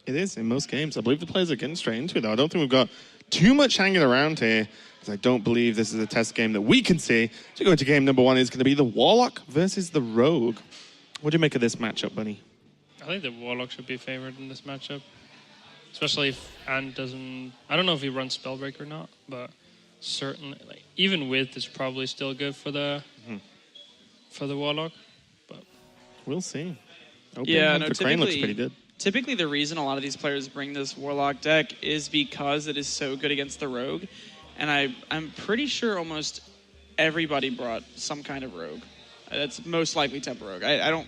It is in most games. I believe the players are getting straight into it, though. I don't think we've got too much hanging around here, because I don't believe this is a test game that we can see. So going to game number 1 is going to be the Warlock versus the Rogue. What do you make of this matchup, Bunny? I think the Warlock should be favored in this matchup. Especially if Ant doesn't... I don't know if he runs Spellbreak or not, but certainly... Like, even with, it's probably still good for the Warlock. But we'll see. Yeah, no, Crane looks pretty good. Typically, the reason a lot of these players bring this Warlock deck is because it is so good against the Rogue. And I'm pretty sure almost everybody brought some kind of Rogue. That's most likely Tempo Rogue. I don't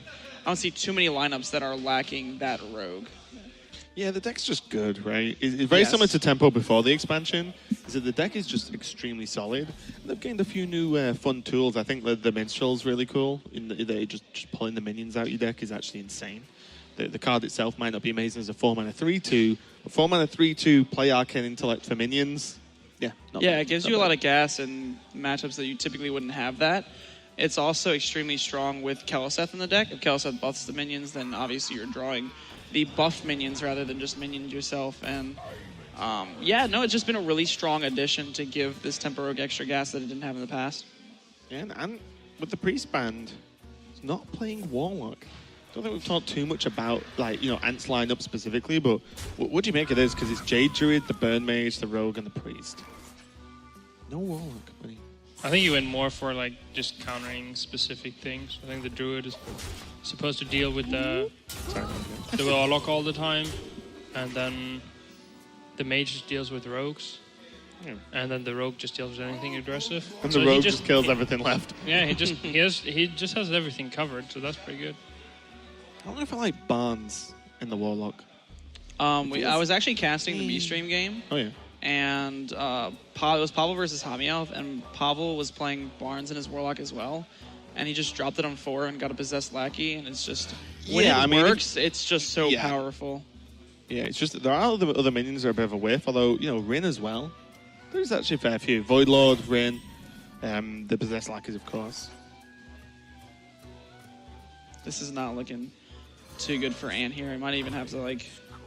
see too many lineups that are lacking that Rogue. Yeah, the deck's just good, right? It's very similar to Tempo before the expansion. Is that the deck is just extremely solid. And they've gained a few new fun tools. I think the Minstrel's really cool. Just pulling the minions out your deck is actually insane. The card itself might not be amazing as a 4-mana 3/2. A 4-mana 3/2 play Arcane Intellect for minions. Yeah, it gives you a lot of gas in matchups that you typically wouldn't have that. It's also extremely strong with Keleseth in the deck. If Keleseth buffs the minions, then obviously you're drawing the buff minions rather than just minions yourself. And it's just been a really strong addition to give this Tempo Rogue extra gas that it didn't have in the past. Yeah, and with the Priest band, it's not playing Warlock. I don't think we've talked too much about, Ant's lineup specifically, but what do you make of this? Because it's Jade Druid, the Burn Mage, the Rogue, and the Priest. No Warlock, buddy. I think you went more for, just countering specific things. I think the Druid is supposed to deal with the Warlock all the time, and then the Mage just deals with Rogues. Yeah. And then the Rogue just deals with anything aggressive. And the Rogue just kills everything left. Yeah, he just has everything covered, so that's pretty good. I don't know if I like Barnes in the Warlock. I was actually casting the B-Stream game. Oh, yeah. And it was Pavel versus Hamiov, and Pavel was playing Barnes in his Warlock as well. And he just dropped it on 4 and got a Possessed Lackey, and it's just... When it works, it's just so powerful. Yeah, it's just... There are other minions that are a bit of a whiff, although, Rin as well. There's actually a fair few. Void Lord, Rin, the Possessed Lackeys, of course. This is not looking too good for Ant here. I might even have to,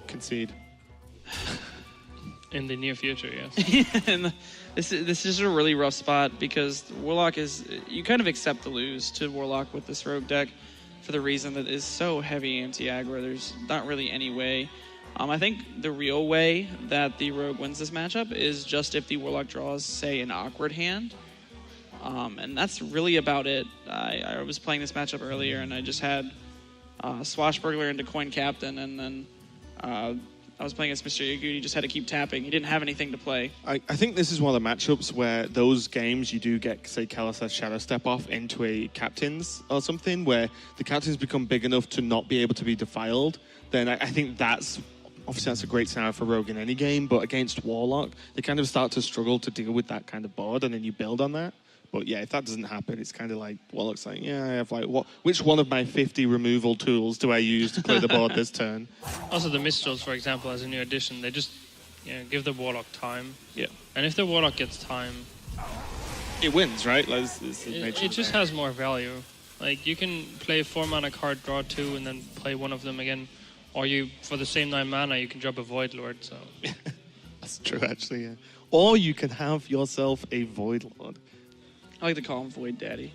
concede. In the near future, yes. And this is a really rough spot because Warlock is... You kind of accept the lose to Warlock with this Rogue deck for the reason that it's so heavy anti-aggro. There's not really any way. I think the real way that the Rogue wins this matchup is just if the Warlock draws, say, an awkward hand. And that's really about it. I was playing this matchup earlier, and I just had Swashbuckler into Coin Captain, and then I was playing against Mr. Yagut. He just had to keep tapping. He didn't have anything to play. I think this is one of the matchups where those games you do get, say, Keleseth Shadow Step off into a Captains or something, where the Captains become big enough to not be able to be defiled. Then I think that's a great scenario for Rogue in any game, but against Warlock, they kind of start to struggle to deal with that kind of board, and then you build on that. But yeah, if that doesn't happen, it's kind of like Warlock's like, I have which one of my 50 removal tools do I use to clear the board this turn? Also, the Mistrals, for example, as a new addition, they just give the Warlock time. Yeah. And if the Warlock gets time, it wins, right? It just has more value. Like, you can play 4-mana card, draw 2, and then play one of them again. Or for the same 9 mana, you can drop a Void Lord. So that's true, actually. Yeah. Or you can have yourself a Void Lord. I like to call him Void Daddy.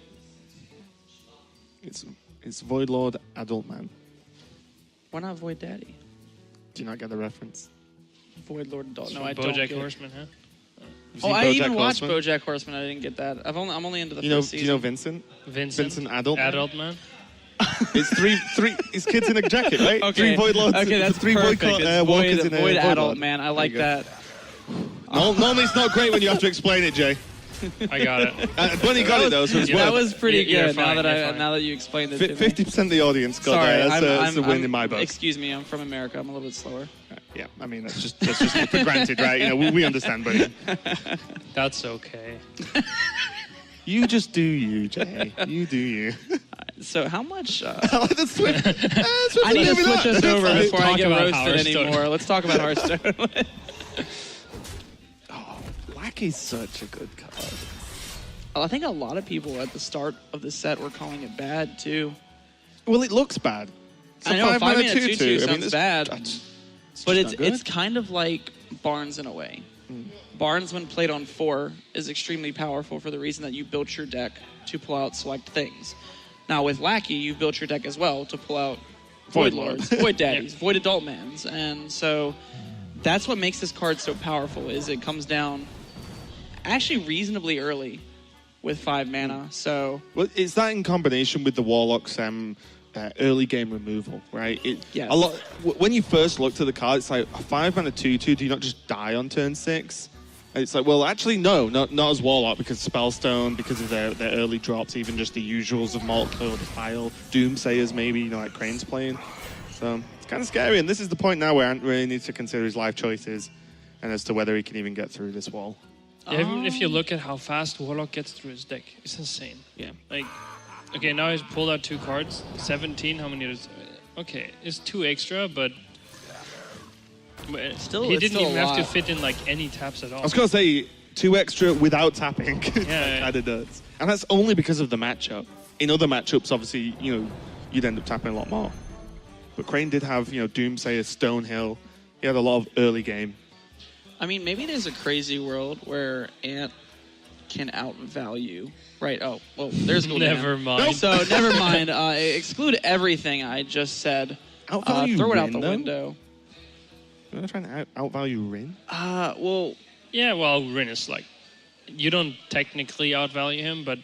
It's Void Lord Adult Man. Why not Void Daddy? Do you not get the reference? Void Lord Adult. No, I don't get Horseman, huh? I even watched BoJack Horseman. I didn't get that. I'm only into the first season. Do you know Vincent? Vincent Adult Man? It's three. It's kids in a jacket, right? Okay. 3 Void Lords. Okay, that's three perfect. Walkers in a Void Adult Lord. Man. I like that. Normally it's not great when you have to explain it, Jay. I got it. Bunny got it though, so it's that was pretty good. Fine, now that you explained it to me. 50% of the audience got that. That's a win in my book. Excuse me, I'm from America. I'm a little bit slower. Yeah, I mean that's just for granted, right? We understand, buddy. That's okay. You just do you, Jay. You do you. So how much... I like the switch. I need to switch us over before I get roasted anymore. Let's talk about Hearthstone. Lackey's such a good card. I think a lot of people at the start of the set were calling it bad, too. Well, it looks bad. I know, 5 mana 2/2 sounds bad. It's But just not good. it's kind of like Barnes in a way. Barnes, when played on 4, is extremely powerful for the reason that you built your deck to pull out select things. Now with Lackey, you've built your deck as well to pull out Void Lords, Void Daddies, Void Adult Mans, and so that's what makes this card so powerful. Is it comes down actually reasonably early with 5 mana. So well, it's that in combination with the Warlock's early game removal, right? Yes. A lot. When you first looked at the card, it's like a 5 mana 2/2. Do you not just die on turn 6? And it's like, well, actually, no, not as Warlock, because Spellstone, because of their early drops, even just the usuals of Moltke or Defile, Doomsayers maybe, like Crane's playing. So it's kind of scary. And this is the point now where Ant really needs to consider his life choices and as to whether he can even get through this wall. Yeah, even if you look at how fast Warlock gets through his deck, it's insane. Yeah. Like, okay, now he's pulled out 2 cards. 17, how many is... Okay, it's 2 extra, but... Still, he it's didn't still even a have to lot. fit in, like, any taps at all. I was going to say 2 extra without tapping. Yeah. Kind of does. And that's only because of the matchup. In other matchups, obviously, you'd end up tapping a lot more. But Crane did have, Doomsayer, Stonehill. He had a lot of early game. I mean, maybe there's a crazy world where Ant can outvalue. Right. Oh, well, there's Gul'dan. Never mind. So never mind. Exclude everything I just said. Outvalue throw it out Rin, the though? window. Am I trying to outvalue Rin? Well, Yeah, well, Rin is like... You don't technically outvalue him, but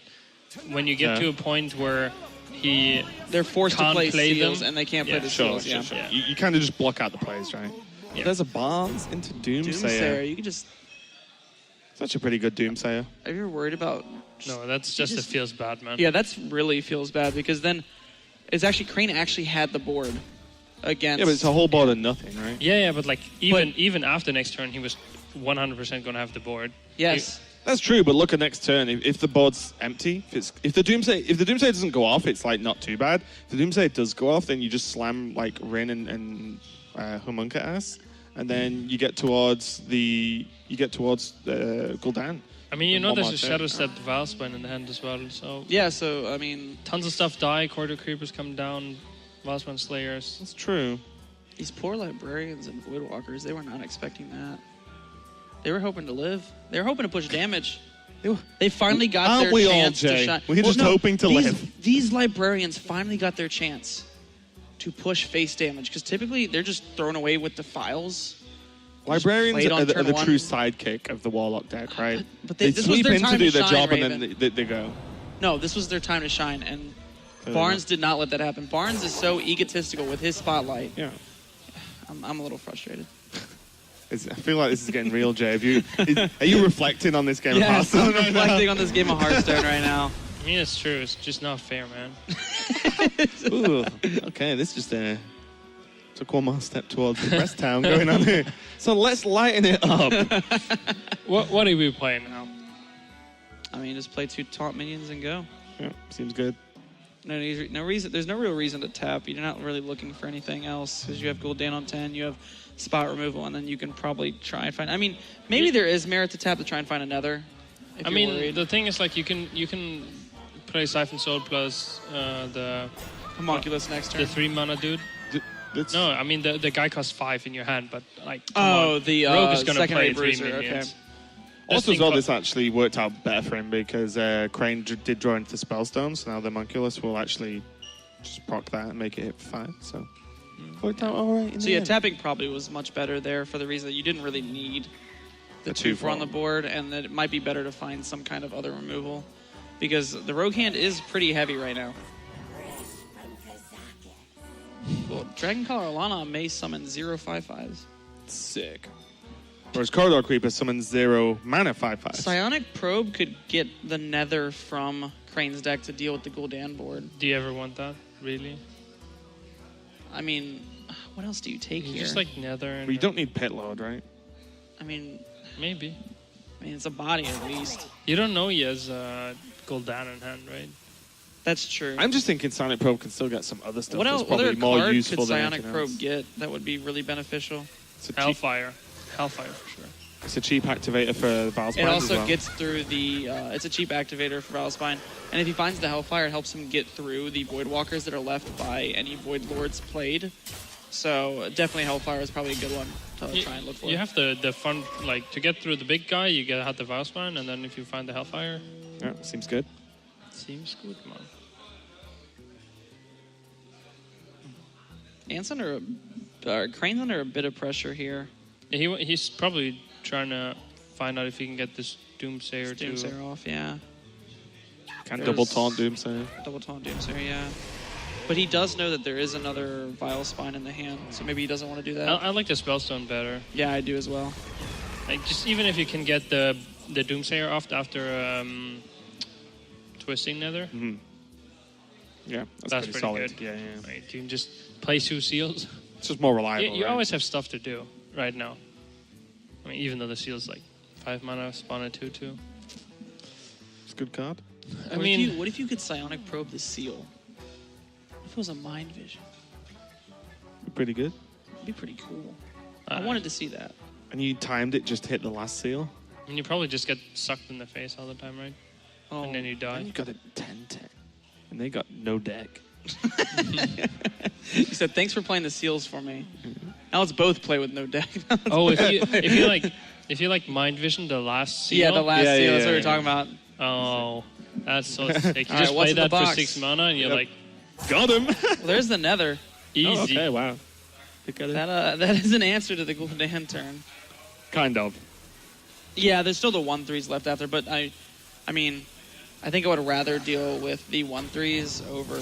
when you get to a point where he... they're forced to Can't play play seals, them. and they can't play Yeah, the Sure, seals. sure. Yeah. You kind of just block out the plays, right? Yeah. There's a Barnes into Doomsayer. Doomsayer, you can just... Such a pretty good Doomsayer. Are you ever worried about... No, that's just it feels bad, man. Yeah, that's really feels bad, because then it's actually... Crane actually had the board against... Yeah, but it's a whole board of nothing, right? Yeah, but like even after next turn, he was 100% going to have the board. Yes. That's true, but look at next turn. If the board's empty, if the Doomsayer doesn't go off, it's like not too bad. If the Doomsayer does go off, then you just slam like Rin and Homunca ass, and then you get towards Gul'dan. I mean, you know, One there's more a turn. Shadow Step Valspine in the hand as well. So Yeah, so, I mean, tons of stuff die. Corridor Creepers come down. Valspine Slayers. That's true. these poor librarians and Voidwalkers, they were not expecting that. They were hoping to live. They were hoping to push damage. They finally got Aren't their we all, chance to Jay? shine. We're just hoping to these, live. These librarians finally got their chance to push face damage, because typically they're just thrown away with the files. Librarians played on are the turn one. true sidekick of the Warlock deck, right? But they this was sweep their in to time do to their shine, job Raven. and then they go. No, this was their time to shine, and Fair Barnes enough. did not let that happen. Barnes is so egotistical with his spotlight. Yeah. I'm a little frustrated. I feel like this is getting real, Jay. Are you reflecting on this game of Yes, Hearthstone I'm right now? reflecting on this game of Hearthstone right now. I mean, it's true. It's just not fair, man. Ooh, okay, this just took one more step towards the rest town going on here. So let's lighten it up. What are we playing now? I mean, just play 2 taunt minions and go. Yeah, seems good. No reason. There's no real reason to tap. You're not really looking for anything else, because you have Gul'dan on 10, you have spot removal, and then you can probably try and find. I mean, maybe there is merit to tap to try and find another. If I you're mean, worried. the thing is, like, you can play Siphon Soul plus the Homunculus next turn. 3 mana dude. That's, No, I mean the guy costs 5 in your hand, but like, come Oh, on. the Rogue is gonna secondary play 3 bruiser. minions. Okay. Also, as thing well, co- this actually worked out better for him because Crane did draw into the Spellstone, so now the Homunculus will actually just proc that and make it hit for 5. So worked out all right. In So the yeah, end. tapping probably was much better there for the reason that you didn't really need the The 2/4 on the 2/4. board, and that it might be better to find some kind of other removal, because the rogue hand is pretty heavy right now. Well, Dragon Collar Alana may summon 0/5/5s. Sick. Whereas Corridor Creeper summons 0 mana 5/5. Psionic Probe could get the Nether from Crane's deck to deal with the Gul'dan board. Do you ever want that? Really? I mean, what else do you take You here? just like Nether. And But you don't need Pit Lord, right? I mean, maybe. it's a body at least. You don't know he has Gul'dan in hand, right? That's true. I'm just thinking Psionic Probe can still get some other stuff what that's else? What probably other more card useful could than Psionic anything Probe else. get that would be really beneficial? It's a cheap, Hellfire for sure. it's a cheap activator for Valspine It as also well. gets through the. It's a cheap activator for Valspine, and if he finds the Hellfire, it helps him get through the Voidwalkers that are left by any Void Lords played. So definitely Hellfire is probably a good one to try and look for. You have the fun, like, to get through the big guy, you gotta have the Vousman, and then if you find the Hellfire... Yeah, seems good. Seems good, man. Ant's Crane's under a bit of pressure here. Yeah, he's probably trying to find out if he can get this Doomsayer Doomsayer off, yeah. Can double taunt Doomsayer. Double taunt Doomsayer, yeah. But he does know that there is another Vile Spine in the hand, so maybe he doesn't want to do that. I like the Spellstone better. Yeah, I do as well. Like, just even if you can get the Doomsayer off after Twisting Nether. Mm-hmm. Yeah, that's pretty pretty solid. good. Yeah. Like, you can just play 2 seals. It's just more reliable. You right? always have stuff to do right now. I mean, even though the seal's like 5 mana, spawn a 2/2. It's a good card. What if you could Psionic Probe the seal? What if it was a Mind Vision? Pretty good. It'd be pretty cool. I wanted to see that. And you timed it just to hit the last seal? I mean, you probably just get sucked in the face all the time, right? Oh. And then you die. And you got a 10-10. And they got no deck. You said, thanks for playing the seals for me. Now let's both play with no deck. Oh, if you like Mind Vision, the last seal. Yeah, the last seal. That's what we were talking about. Oh, that's so sick. You All just right, play that for box? 6 mana, and you're like, Got him! Well, there's the Nether. easy. Oh, okay, wow. That is an answer to the Gul'dan turn. Kind of. Yeah, there's still the 1/3s left after, but I mean, I think I would rather deal with the 1/3s over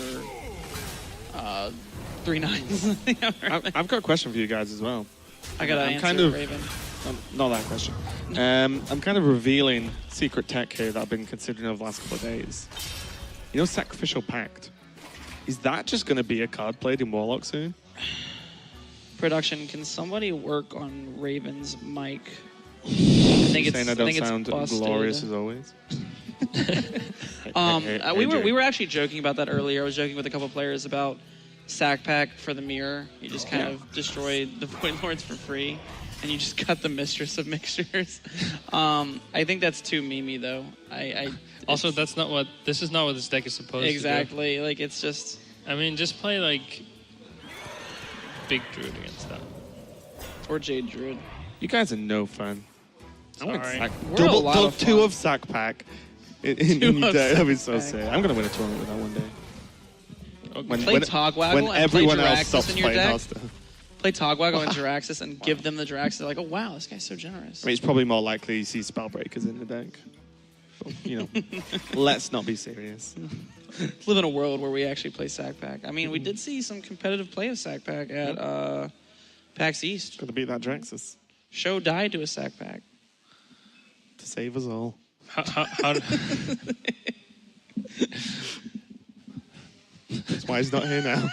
3 9s. I've got a question for you guys as well. I got to answer kind of- Raven. Not that question. I'm kind of revealing secret tech here that I've been considering over the last couple of days. You know, Sacrificial Pact. Is that just going to be a card played in Warlock soon? Production, can somebody work on Raven's mic? I think Saying I don't sound busted. glorious as always. We were actually joking about that earlier. I was joking with a couple players about Sack Pack for the mirror. You just kind of destroyed the Void Lords for free, and you just got the Mistress of Mixtures. I think that's too memey though. Also, this is not what this deck is supposed to do. Exactly. Like, it's just... I mean, just play, like, Big Druid against that. Or Jade Druid. You guys are no fun. I want Sorry. Sack. We're a lot of Two fun. of Sack Pack. In Two your of deck. That'd be Sack so Pack. sick. I'm going to win a tournament with that one day. Okay. Play Togwaggle and everyone play else Jiraxxus stops in your playing deck. Hearthstone. Play Togwaggle and Jiraxxus and give them the Jiraxxus. They're like, oh, wow, this guy's so generous. I mean, it's probably more likely you see Spellbreakers in the deck. But, you know, let's not be serious. Live in a world where we actually play Sack Pack. I mean, we did see some competitive play of Sack Pack at PAX East. Got to beat that Draxus Show died to a Sack Pack. to save us all. How That's why he's not here now.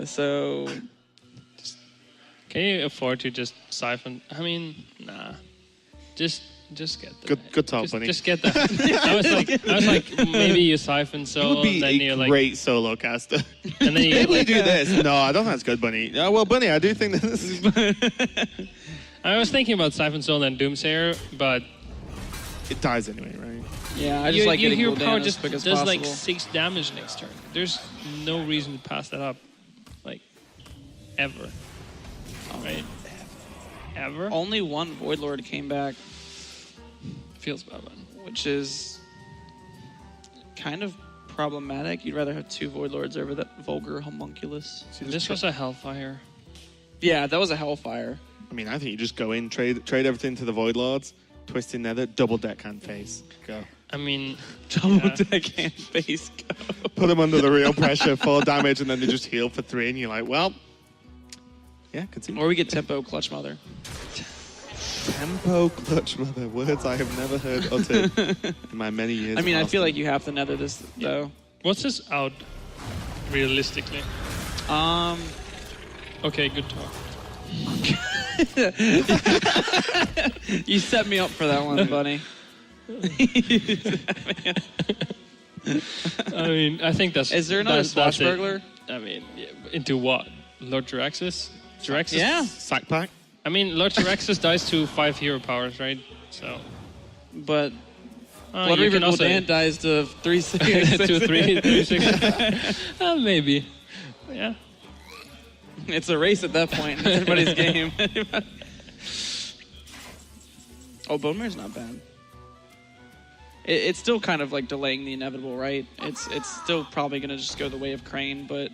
So, can you afford to just siphon? I mean, nah. Just get the Good talk, buddy. Just get that. I was like, maybe you siphon You so, would be and then you're a like, great solo caster. and then you Maybe you do this. No, I don't think that's good, Bunny. Well, Bunny, I do think this. I was thinking about siphon soul and Doomsayer, but It dies anyway, right? yeah, I just like your getting hero Gul'dan power as just quick as does possible. like 6 damage next turn. There's no reason to pass that up, like ever. Right? Ever? Only one Void Lord came back, Feels bad, man. which is kind of problematic. You'd rather have 2 Void Lords over that vulgar homunculus. This was a Hellfire. Yeah, that was a Hellfire. I mean, I think you just go in, trade everything to the Void Lords, twist in Nether, double deck hand face, go. I mean, Double yeah. deck hand face go. Put them under the real pressure, 4 damage, and then they just heal for 3, and you're like, well, yeah, continue. Or we get Tempo Clutch Mother. Tempo Clutch Mother, words I have never heard uttered in my many years. I mean, of I feel Hearthstone. like you have to nether this, though. What's this out realistically? Okay, good talk. You set me up for that one, buddy. I mean, I think that's... Is there another that's it. Swashbuckler? I mean, yeah, into what? Lord Jiraxxus? Jiraxxus? Yeah. Sack Pack? I mean, Lord Jiraxxus dies to 5 hero powers, right? So, But Blood you Reaver can also- Gul'dan dies to 3/6. 2, 3, 3, 6. Maybe. Yeah. It's a race at that point. It's everybody's game. Oh, Bone Mare's not bad. It's still kind of like delaying the inevitable, right? It's still probably going to just go the way of Crane, but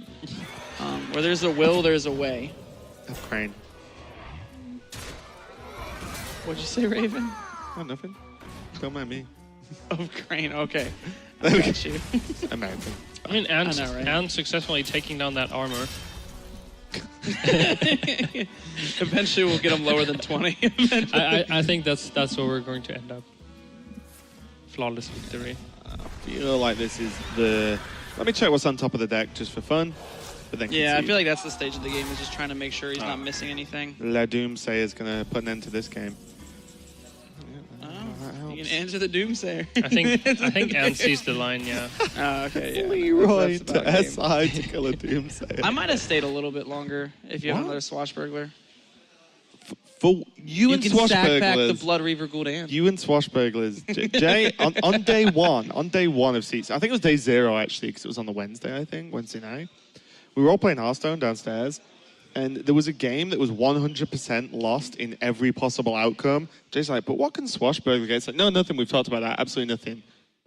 where there's a will, there's a way. Of Crane. What'd you say, Raven? Oh, nothing. Don't mind me. Of Crane, okay. I got you. American. I mean, and I know, right? and successfully taking down that armor. Eventually we'll get him lower than 20. I think that's where we're going to end up. Flawless victory. I feel like this is the... Let me check what's on top of the deck just for fun. But then Yeah, I concede. feel like that's the stage of the game, is just trying to make sure he's not missing anything. La Doomsayer is going to put an end to this game. Oh, you can answer the Doomsayer. I think Anne sees the line, yeah. Oh, okay, yeah. Leroy That's about game. to SI to kill a Doomsayer. I might have stayed a little bit longer if you have What? another Swashbuckler. For you and can stack back the Swashbucklers... Blood Reaver Gul'dan. You and Swashbucklers, Jay, on day one of SeatStory, I think it was day 0 actually, because it was on the Wednesday night. We were all playing Hearthstone downstairs, and there was a game that was 100% lost in every possible outcome. Jay's like, but what can Swashbuckler get? It's like, no, nothing, we've talked about that, absolutely nothing.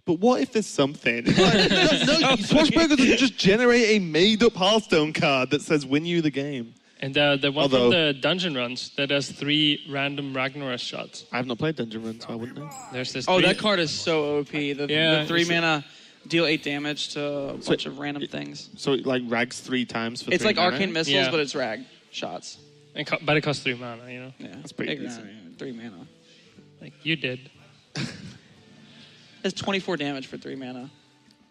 But what if there's something? Like, no, Swashbuckler doesn't just generate a made-up Hearthstone card that says win you the game. And the one Although- from the dungeon runs that has 3 random Ragnaros shots. I have not played Dungeon Run, so I wouldn't know. There's this. Oh, 3 that card is so OP. Yeah, The 3 it's- mana deal 8 damage to a bunch of random things. So it like rags 3 times for It's 3 like mana? arcane missiles, Yeah. but it's rag shots. but it costs 3 mana, you know? Yeah, That's pretty big decent. mana, 3 mana. Like, you did. It's 24 damage for 3 mana.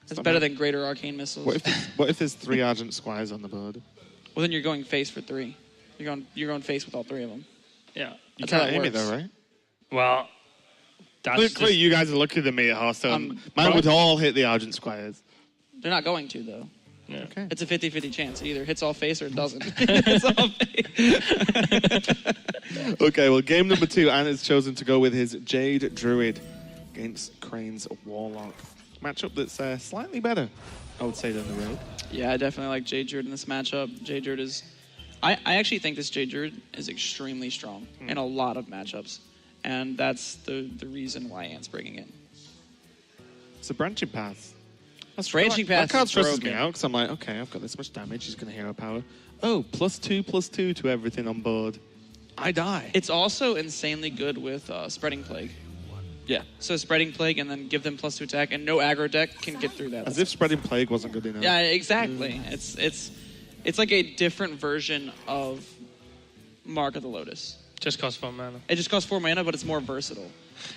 It's not better bad. than greater arcane missiles. What if there's 3 Argent Squires on the board? Well, then you're going face for 3. You're going face with all 3 of them. Yeah. You That's how can't it aim it works. though, right? Well, that's Clearly, just, you guys are luckier than me at Hearthstone. Mine would all hit the Argent Squires. They're not going to, though. yeah. Okay. It's a 50-50 chance. It either hits all face or it doesn't. It's all face. Okay, well, game number 2, Anna's chosen to go with his Jade Druid against Crane's Warlock. Matchup that's slightly better, I would say, than the Road. Yeah, I definitely like Jade Druid in this matchup. Jade Druid is... I actually think this Jade Druid is extremely strong in a lot of matchups. And that's the reason why Ant's bringing it. It's a Branching Path. Branching Path That card is stresses broken. me out because I'm like, okay, I've got this much damage. He's going to hero power. Oh, +2/+2 to everything on board. I die. It's also insanely good with Spreading Plague. Yeah. So Spreading Plague and then give them +2 attack, and no aggro deck can get through that. As if Spreading Plague wasn't good enough. Yeah, exactly. It's like a different version of Mark of the Lotus. just costs 4 mana. It just costs 4 mana, but it's more versatile.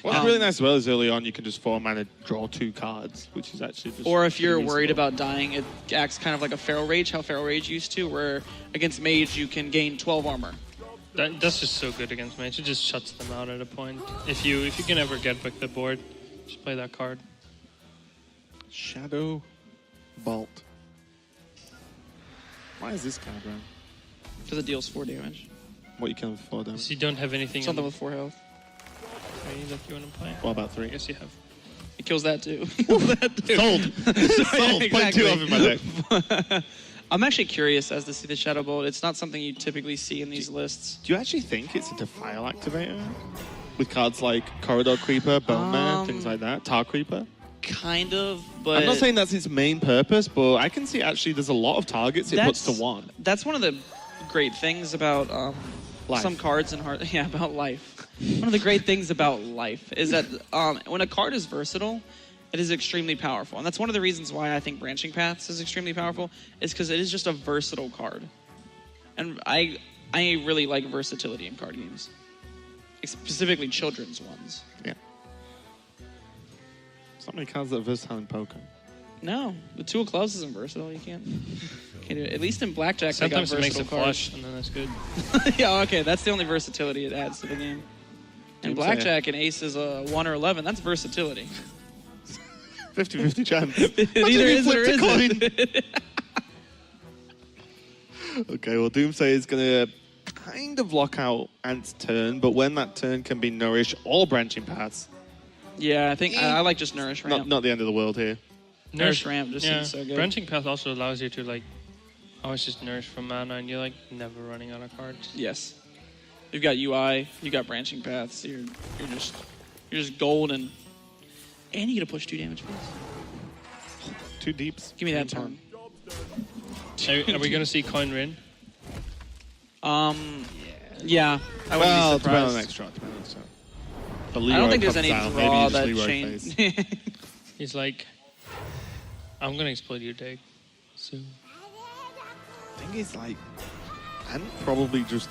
What's really nice as well is early on you can just 4 mana draw 2 cards, which is actually just... Or if you're pretty worried useful. about dying, it acts kind of like a Feral Rage, how Feral Rage used to, where against Mage you can gain 12 armor. That's just so good against Mage. It just shuts them out at a point. If you can ever get back the board, just play that card. Shadow Bolt. Why is this card around? Because it deals 4 damage. What you can afford them? So you don't have anything Something on with 4 health. three that you want to play? What about 3? I guess you have. It kills that too. Kills that too. Sold! Sold! Play 2 of in my deck. I'm actually curious as to see the Shadow Bolt. It's not something you typically see in these lists. Do you actually think it's a Defile activator? With cards like Corridor Creeper, Bone Man, things like that? Tar Creeper? Kind of, but... I'm not saying that's its main purpose, but I can see actually there's a lot of targets it puts to 1. That's one of the great things about Life. some cards in Hearthstone. Yeah, about life. One of the great things about life is that when a card is versatile, it is extremely powerful. And that's one of the reasons why I think Branching Paths is extremely powerful, is because it is just a versatile card. And I really like versatility in card games. Specifically children's ones. Yeah. So many cards that are versatile in poker. No, the 2 of clubs isn't versatile. You can't do it. At least in blackjack, Sometimes they it got makes versatile it cards. flush, and then that's good. Yeah, okay, that's the only versatility it adds to the game. And blackjack and ace is a 1 or 11. That's versatility. 50-50 chance. It either is or isn't. Okay, well, Doomsayer is going to kind of lock out Ant's turn, but when that turn can be nourished or Branching Paths, Yeah, I think I like just Nourish Ramp. Not the end of the world here. Nourish Ramp just seems so good. Branching Path also allows you to like always just nourish from mana, and you're like never running out of cards. Yes. You've got UI, you've got Branching Paths. You're just golden. And you get to push 2 damage, please. 2 deeps. Give me that turn. Are we gonna see Coin Rin? Yeah. I wouldn't Well, be depending on surprised. the next draw. I don't think there's any draw that changes. He's like, I'm gonna explode your deck soon. I think it's like, and probably just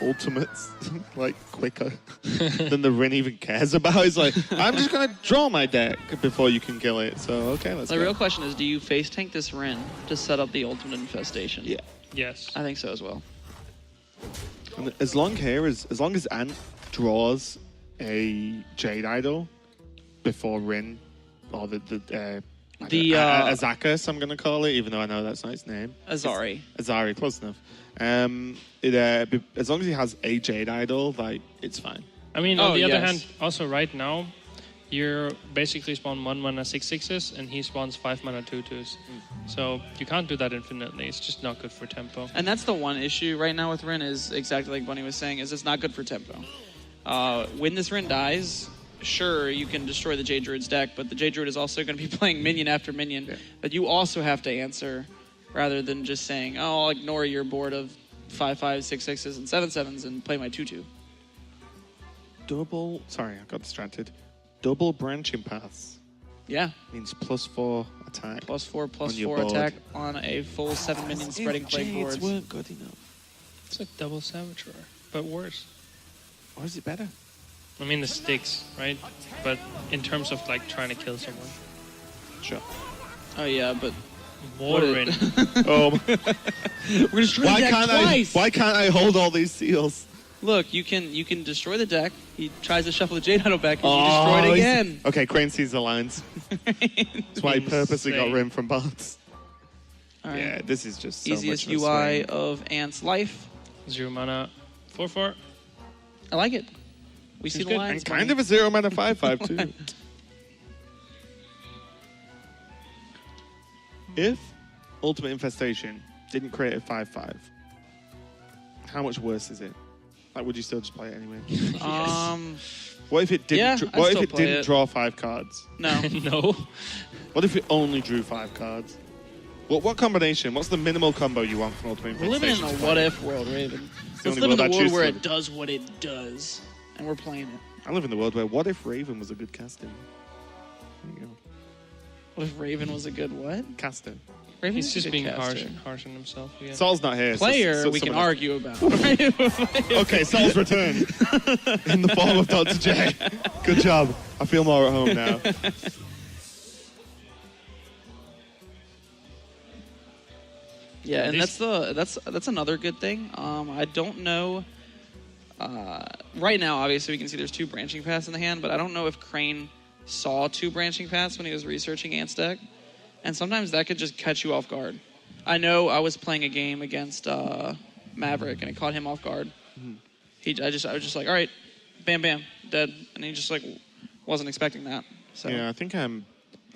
ultimates like quicker than the Rin even cares about. It's like, I'm just gonna draw my deck before you can kill it. So okay, let's The go. real question is, do you face tank this Rin to set up the ultimate infestation? Yeah. Yes. I think so as well. And as long as Ant draws a Jade Idol before Rin, or the Azakas, I'm gonna call it, even though I know that's not its name. Azari. Azari, close enough. As long as he has a Jade Idol, like it's fine. I mean, on the other yes. hand, also right now, you're basically spawn 1 mana 6/6s, and he spawns 5 mana 2/2s. So you can't do that infinitely. It's just not good for tempo. And that's the one issue right now with Rin is exactly like Bunny was saying, is it's not good for tempo. When this Rin dies, sure, you can destroy the Jade Druid's deck, but the Jade Druid is also going to be playing minion after minion that you also have to answer, rather than just saying, oh, I'll ignore your board of 5/5s, 6/6s, and 7/7s and play my 2/2. Sorry, I got distracted. Double Branching Paths Yeah. means +4 attack. +4/+4 attack on a full 7 minion spreading play board. weren't good enough. It's like double Savage Roar, but worse. Or is it better? I mean, the sticks, right? But in terms of like trying to kill someone, Sure. Oh, yeah, but Warren. we're going to destroy the deck twice. Why can't I hold all these seals? Look, you can destroy the deck. He tries to shuffle the Jade Idol back, and you destroy it again. Okay, Crane sees the lines. That's why he purposely got rim from bots. All right. Yeah, this is just so Easiest much of a UI swing. of Ant's life. 0 mana 4/4. I like it. We see It's the good. lines. And kind of a 0 mana 5/5 too. If Ultimate Infestation didn't create a 5/5, how much worse is it? Like, would you still just play it anyway? What if it didn't? Yeah, what I'd if still it play didn't it. draw 5 cards? No. No. What if it only drew 5 cards? What combination? What's the minimal combo you want from Ultimate We're Infestation? living in a what-if world, Raven. the Let's only live in world I the world choose where to it live in. does what it does, and we're playing it. I live in the world where what if Raven was a good caster? There you go. What if Raven was a good what? Caster. Raven He's is a just good being caster. harsh on himself again. Saul's not here. Player, we can someone else- argue about. Okay, Saul's returned in the form of Dr. J. Good job. I feel more at home now. Yeah, and that's another good thing. I don't know. Right now, obviously, we can see there's 2 branching paths in the hand, but I don't know if Crane saw 2 branching paths when he was researching Ant's deck, and sometimes that could just catch you off guard. I know I was playing a game against Maverick, and it caught him off guard. I was just like, all right, bam, bam, dead, and he just like wasn't expecting that. So Yeah, I think a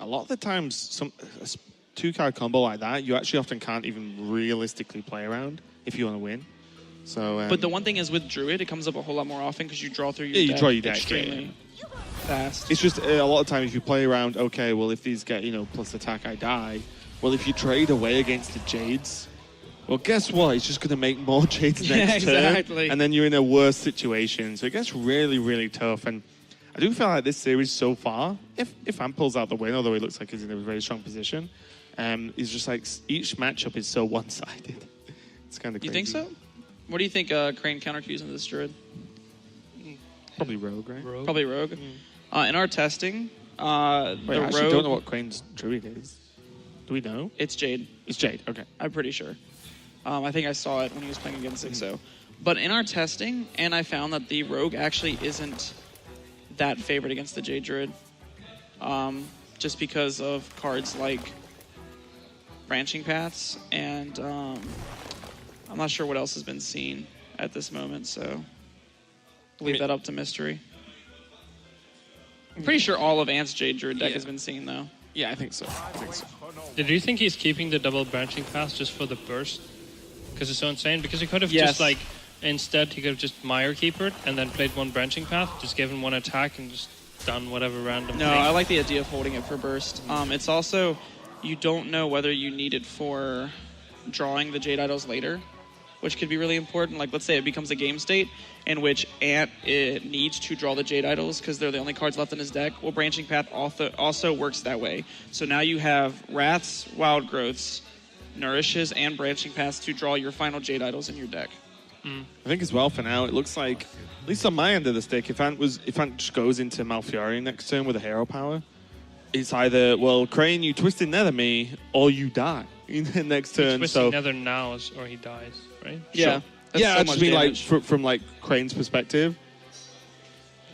lot of the times a 2-card combo like that, you actually often can't even realistically play around if you want to win. So, but the one thing is with Druid, it comes up a whole lot more often because you draw through your Yeah, you deck draw your deck, extremely fast. it's just a lot of times if you play around, okay, well, if these get, plus attack, I die. Well, if you trade away against the Jades, well, guess what? It's just going to make more Jades next turn. Exactly. And then you're in a worse situation. So it gets really, really tough. And I do feel like this series so far, if Ant pulls out the win, although he looks like he's in a very strong position, it's just like each matchup is so one-sided. It's kind of crazy. You think so? What do you think Crane countercues into this Druid? Probably Rogue, right? Rogue. Probably Rogue. In our testing, Wait, I the actually Rogue, don't know what Crane's Druid is. Do we know? it's Jade. It's Jade, okay. I'm pretty sure. I think I saw it when he was playing against 6-0. But in our testing, and I found that the Rogue actually isn't that favored against the Jade Druid. Just because of cards like Branching Paths, and I'm not sure what else has been seen at this moment, so leave that up to mystery. I'm pretty sure all of Ant's Jade Druid deck has been seen, though. Yeah, I think so. Did you think he's keeping the double branching path just for the burst? Because it's so insane. Because he could have just like, instead he could have just Mire Keepered and then played one branching path, just given one attack and just done whatever random thing. I like the idea of holding it for burst. It's also, you don't know whether you need it for drawing the Jade Idols later, which could be really important. Like, let's say it becomes a game state in which Ant needs to draw the Jade Idols because they're the only cards left in his deck. Well, Branching Path also works that way. So now you have Wraths, Wild Growths, Nourishes, and Branching Paths to draw your final Jade Idols in your deck. I think as well for now, it looks like, at least on my end of the stick, if Ant just goes into Malfurion next turn with a hero power, it's either, well, Crane, you twisted Nether me, or you die in the next turn. Twisting Nether now or he dies, right? Yeah. Sure. Yeah, so I just mean like from like Crane's perspective.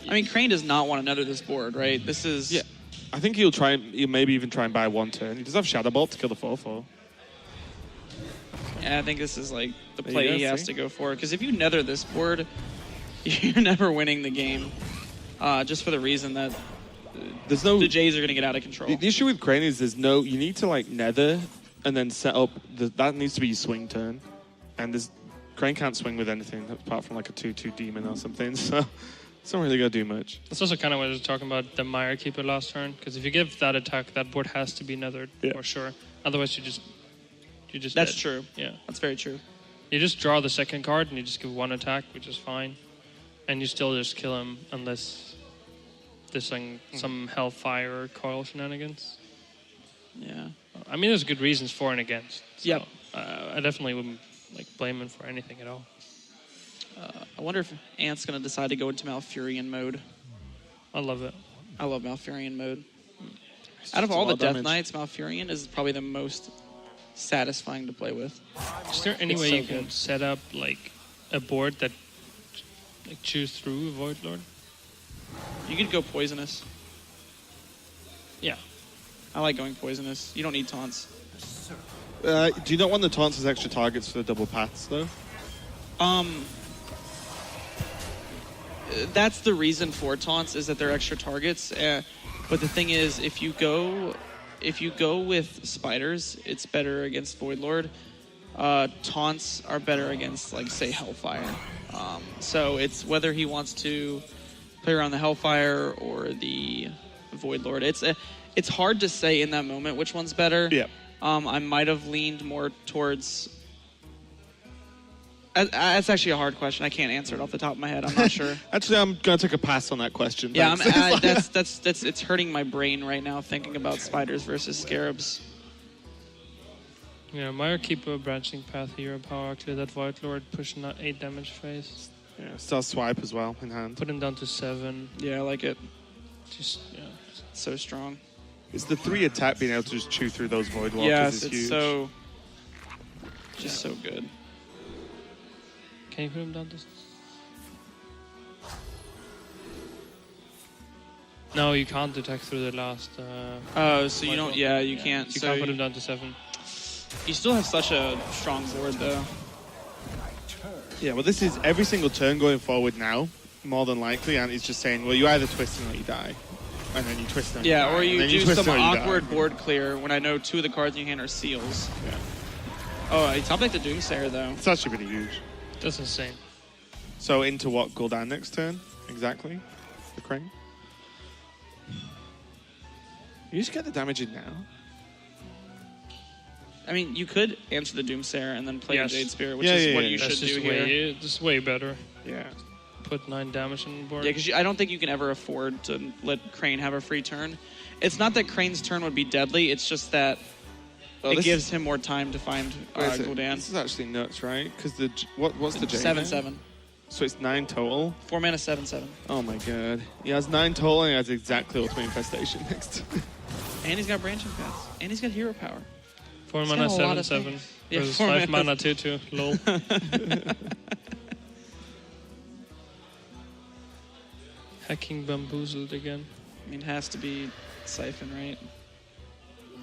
I mean, Crane does not want to nether this board, right? This is... Yeah. I think he'll maybe even try and buy one turn. He does have Shadow Bolt to kill the 4/4. Yeah, I think this is like the play he has to go for. Because if you nether this board, you're never winning the game. Just for the reason that the Jays are going to get out of control. The issue with Crane is you need to like nether and then set up, that needs to be your swing turn. And Crane can't swing with anything apart from like a 2/2 demon or something. So it's not really going to do much. That's also kind of what I was talking about, the Mire Keeper last turn. Because if you give that attack, that board has to be nethered for sure. Otherwise, you just That's dead. true. Yeah. That's very true. You just draw the second card and you just give one attack, which is fine. And you still just kill him unless there's some Hellfire or Coil shenanigans. Yeah. I mean, there's good reasons for and against. So, Yep. I definitely wouldn't blame him for anything at all. I wonder if Ant's going to decide to go into Malfurion mode. I love it. I love Malfurion mode. Out of all the Death Knights, Malfurion is probably the most satisfying to play with. Is there any way you can set up like a board that chews through a Void Lord? You could go Poisonous. Yeah. I like going Poisonous. You don't need taunts. Do you not want the taunts as extra targets for the double paths though? That's the reason for taunts, is that they're extra targets. But the thing is, if you go with spiders, it's better against Void Lord. Taunts are better against, like, say, Hellfire. So it's whether he wants to play around the Hellfire or the Void Lord. It's hard to say in that moment which one's better. Yeah. I might have leaned more towards... That's actually a hard question. I can't answer it off the top of my head. I'm not sure. Actually, I'm going to take a pass on that question. Yeah, it's hurting my brain right now thinking about spiders versus scarabs. Yeah, Mire Keeper, Branching Path, Hero Power, clear that Void Lord, push 8 damage phase. Yeah, Star Swipe as well in hand. Put him down to 7. Yeah, I like it. Just So strong. It's the 3 attack being able to just chew through those Void Walkers Yes, is it's huge. so good. Can you put him down to... No, you can't attack through the last... So you don't... Yeah, you can't. You So can't put him down to 7. you still have such a strong board, though. Yeah, well, this is every single turn going forward now, more than likely, and it's just saying, well, you either twist and you die, and then you twist and you die. Yeah, or you and then do twist some and you die. awkward board clear when I know 2 of the cards in your hand are seals. Yeah. Oh, he top decked the Doomsayer, though. It's actually pretty huge. That's insane. So into what? Gul'dan next turn? Exactly? The Crane? You just get the damage in now. I mean, you could answer the Doomsayer and then play the Jade Spirit, which Yeah, is yeah, what yeah. you That's should just do here. Just way better. Yeah. Put 9 damage on the board. Yeah, because I don't think you can ever afford to let Crane have a free turn. It's not that Crane's turn would be deadly, it's just that it gives him more time to find Gul'dan. This is actually nuts, right? Because what's the J? 7/7. So it's 9 total? 4 mana 7/7. Oh my god. He has 9 total and he has exactly Ultimate Infestation next. And he's got Branching Paths. And he's got Hero Power. 4 He's mana got a lot of 7/7. things. Yeah, Versus 4 5 mana. mana 2/2. Lol. Hacking Bamboozled again. I mean, it has to be Siphon, right?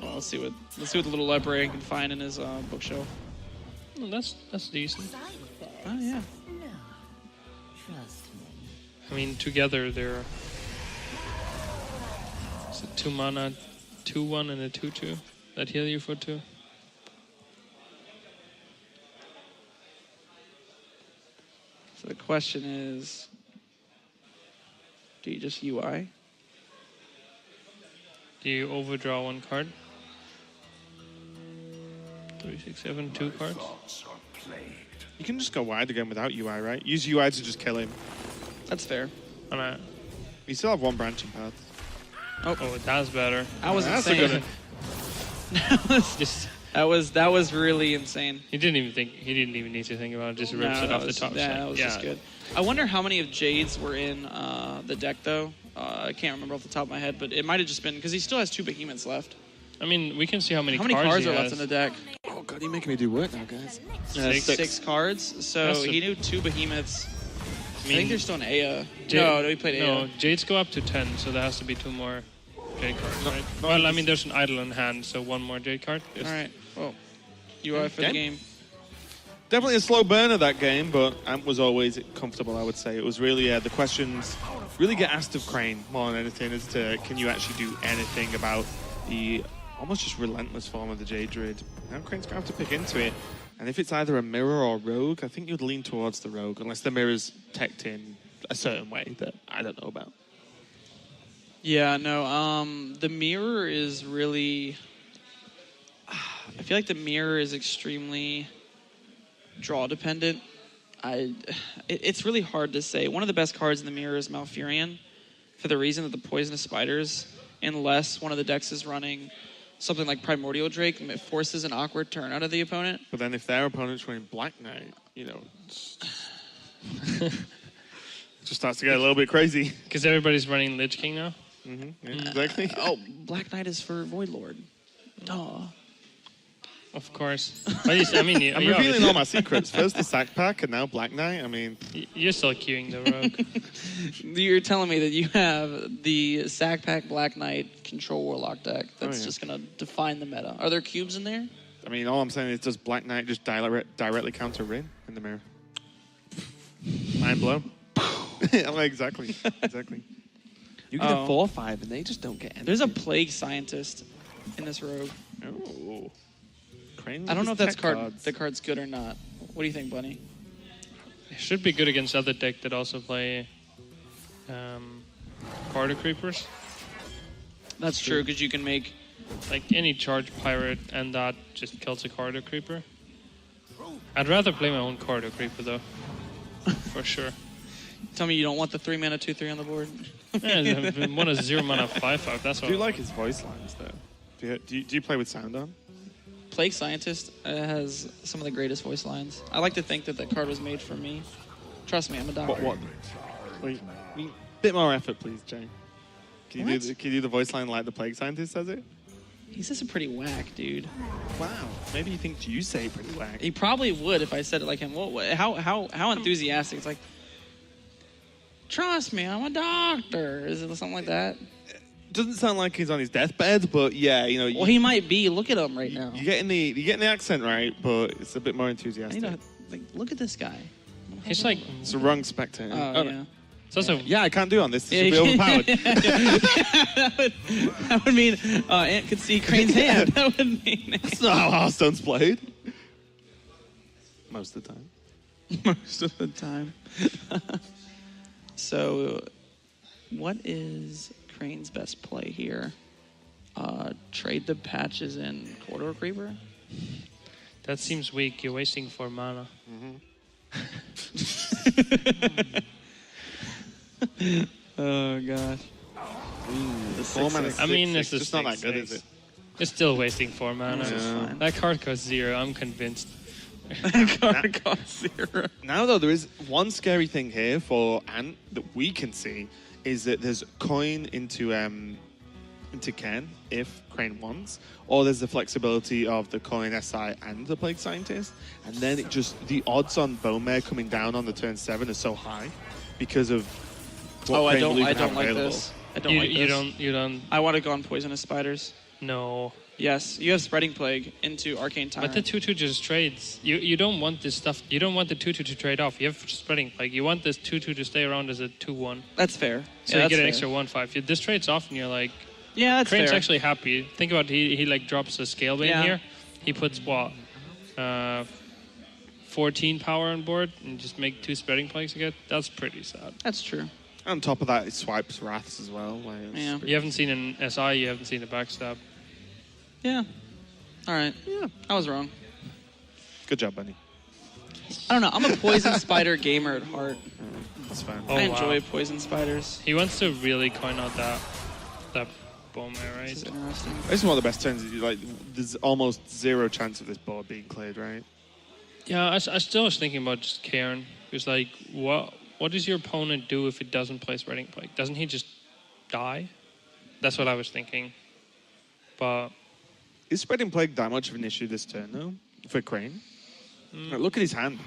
Well, let's see what the little librarian can find in his bookshelf. Oh, that's decent. Oh yeah. I mean, together they're a 2 mana, 2/1 and a 2/2 that heal you for 2. So the question is, do you just UI? Do you overdraw 1 card? 3, 6, 7, 2 cards. You can just go wide again without UI, right? Use UI to just kill him. That's fair. And I, You still have 1 branching path. oh, that's better. That was That's a insane. good Just That was really insane. he didn't even need to think about it. Just rips it that off the was- top. Yeah, side. that was just good. I wonder how many of Jade's were in the deck, though. I can't remember off the top of my head, but it might have just been because he still has 2 behemoths left. I mean, we can see how many How many cards cards he are has. left in the deck? Oh god, you're making me do work now, guys. 6 cards. So That's he knew 2 behemoths. I think mean, there's still an Aya. Jade- No, he played Aya. No, Jades go up to 10, so there has to be 2 more Jade cards, right? Well, I mean, there's an idle in hand, so 1 more Jade card. All right. Well, UI for the game. Definitely a slow burner that game, but Amp was always comfortable, I would say. It was really, the questions really get asked of Crane more than anything as to can you actually do anything about the almost just relentless form of the Jade Druid. Now Crane's going to have to pick into it. And if it's either a mirror or rogue, I think you'd lean towards the rogue, unless the mirror's teched in a certain way that I don't know about. Yeah, no. The mirror is really. I feel like the mirror is extremely draw dependent. It's really hard to say. One of the best cards in the mirror is Malfurion, for the reason that the poisonous spiders, unless one of the decks is running something like Primordial Drake, it forces an awkward turn out of the opponent. But then if their opponent's running Black Knight, you know, it just starts to get a little bit crazy. Because everybody's running Lich King now. Yeah, exactly. Oh, Black Knight is for Void Lord. Duh. Of course. But I mean, I'm revealing all my secrets. First the sack pack, and now Black Knight. I mean, you're still queuing the rogue. You're telling me that you have the Sack Pack Black Knight Control Warlock deck that's yeah. just going to define the meta. Are there cubes in there? I mean, all I'm saying is, does Black Knight just directly counter Rin in the mirror? Mind blown. I'm like, exactly. You get a 4/5, and they just don't get anything. There's a Plague Scientist in this rogue. Oh. Crane I don't know if that's cards. the card's good or not. What do you think, Bunny? It should be good against other decks that also play Carter Creepers. That's true, because you can make... Like any charge pirate, and that just kills a Carter Creeper. I'd rather play my own Carter Creeper, though. For sure. Tell me you don't want the 3-mana 2/3 on the board? Yeah, I want a 0-mana 5/5. That's what Do you like his voice lines, though? Do you play with sound on? Plague Scientist has some of the greatest voice lines. I like to think that card was made for me. Trust me, I'm a doctor. What? Wait, bit more effort, please, Jay. Can you What? do the voice line like the Plague Scientist says it? He's just a pretty whack, dude. Wow. Maybe you think you say pretty whack. He probably would if I said it like him. How enthusiastic? It's like, trust me, I'm a doctor. Is it something like that? Doesn't sound like he's on his deathbed, but yeah, you know. Well, he might be. Look at him right now. You're getting the accent right, but it's a bit more I enthusiastic. need to, like, look at this guy. It's like It's the wrong spectator. Oh, yeah. it's also Yeah, I can't do on this. This Yeah, will be you overpowered. that would mean Ant could see Crane's hand. That would mean That's not how Hearthstone's played. Most of the time. most of the time. So, what is Crane's best play here? Trade the patches in Corridor Creeper? that seems weak. You're wasting 4 mana. Oh, gosh. The 4 mana. I mean, six, this is just not that good, 6/6. is it? You're still wasting 4 mana. Yeah. fine. That card costs 0. I'm convinced. Card costs 0. Now, though, there is one scary thing here for Ant that we can see is that there's coin into Ken if Crane wants, or there's the flexibility of the coin SI and the Plague Scientist, and then it just the odds on Bone Mare coming down on the turn 7 are so high because of what Oh, I Crane don't will even have like available. this. I don't like this. You don't. I want to go on Poisonous Spiders. No. Yes, you have Spreading Plague into Arcane Tyrant. But the 2/2 just trades. You don't want this stuff. You don't want the 2/2 to trade off. You have Spreading Plague. You want this 2/2 to stay around as a 2/1. That's fair. So Yeah, you get an that's extra 1/5. If this trades off and you're like, Yeah, that's Crane's fair. actually happy. Think about he like drops a scale bait here. He puts what? 14 power on board and just make 2 spreading plagues again. That's pretty sad. That's true. On top of that, it swipes Wraths as well. Like, Yeah. You haven't seen an SI, you haven't seen a backstab. Yeah. All right. Yeah. I was wrong. Good job, Bunny. I don't know. I'm a poison spider gamer at heart. That's fine. Oh, I enjoy wow. poison spiders. He wants to really coin out that bone mare, This right? is interesting. This is one of the best turns. Like, there's almost zero chance of this board being cleared, right? Yeah, I still was thinking about just Cairn. Because, like, what does your opponent do if it doesn't play Spreading Plague? Doesn't he just die? That's what I was thinking. But Is Spreading Plague that much of an issue this turn, though, for Crane? Like, look at his hand.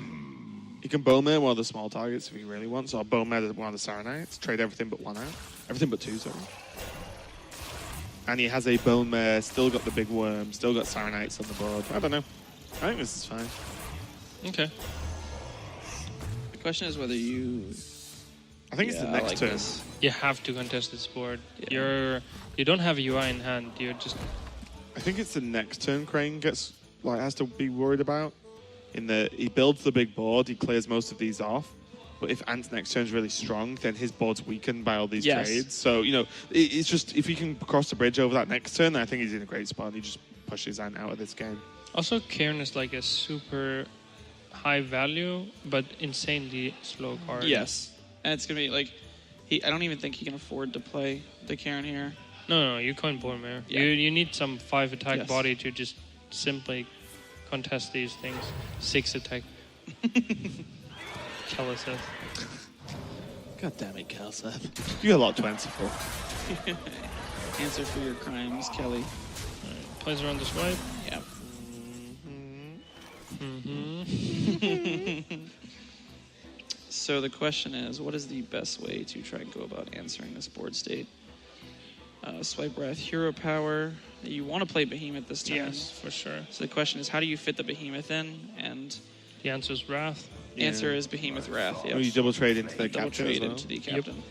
He can Bone Mare one of the small targets if he really wants, or Bone Mare one of the Saranites, trade everything but 1 out. Everything but 2, sorry. And he has a Bone Mare, still got the big worm, still got Saranites on the board. I don't know. I think this is fine. okay. The question is whether you. I think it's the I next like turn. this. You have to contest this board. Yeah. You don't have a UI in hand. You're just I think it's the next turn Crane gets has to be worried about. In that he builds the big board, he clears most of these off. But if Ant's next turn is really strong, then his board's weakened by all these Yes. trades. So, it's just, if he can cross the bridge over that next turn, I think he's in a great spot. He just pushes Ant out of this game. also Cairn is like a super high value but insanely slow card. Yes. And it's going to be like. I don't even think he can afford to play the Cairn here. No, you coin Bone Mare. Yeah. You need some 5 attack Yes. body to just simply contest these things. 6 attack. Kelliseth. God damn it, Kelseth. You got a lot to answer for. Answer for your crimes, Kelly. Alright, plays around the swipe. Yeah. So the question is, what is the best way to try and go about answering this board state? Swipe Wrath, Hero Power. You want to play Behemoth this time. Yes, for sure. So the question is, how do you fit the Behemoth in? And The answer is Wrath. answer is Behemoth Wrath. Yep. Oh, you double trade into the Double captain trade as well? into the captain.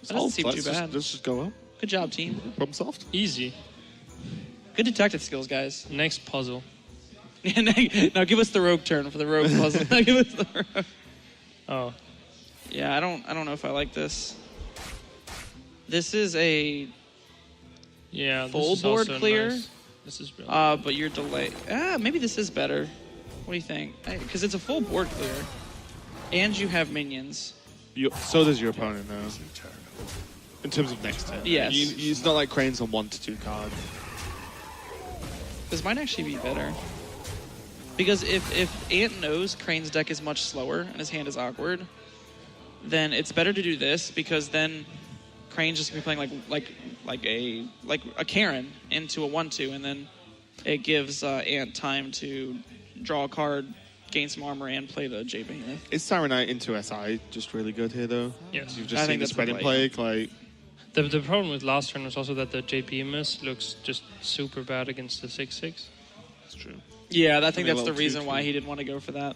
That Oh, doesn't seem let's too just- bad. Let's just go up. Good job, team. Problem solved. Easy. Good detective skills, guys. Next puzzle. Now give us the rogue turn for the rogue puzzle. Now give us the rogue. Oh. Yeah, I don't know if I like this. This is a Yeah, this Full is board also clear? nice. This is really but you're delayed. Maybe this is better. What do you think? Because it's a full board clear, and you have minions. So does your opponent, though. In terms of next turn. Yes. It's not like Crane's on 1 to 2 cards. This might actually be better. Because if Ant knows Crane's deck is much slower and his hand is awkward, then it's better to do this, because then Crane's just gonna be playing like a Karen into a 1/2, and then it gives Ant time to draw a card, gain some armor, and play the J Behemoth. Is Saranite into SI just really good here, though? Yes. You've I just seen think the that's the Spreading play. Plague, like... The problem with last turn was also that the JPMS looks just super bad against the 6/6. That's true. Yeah, I think Maybe a that's the little reason too why cute. he didn't want to go for that.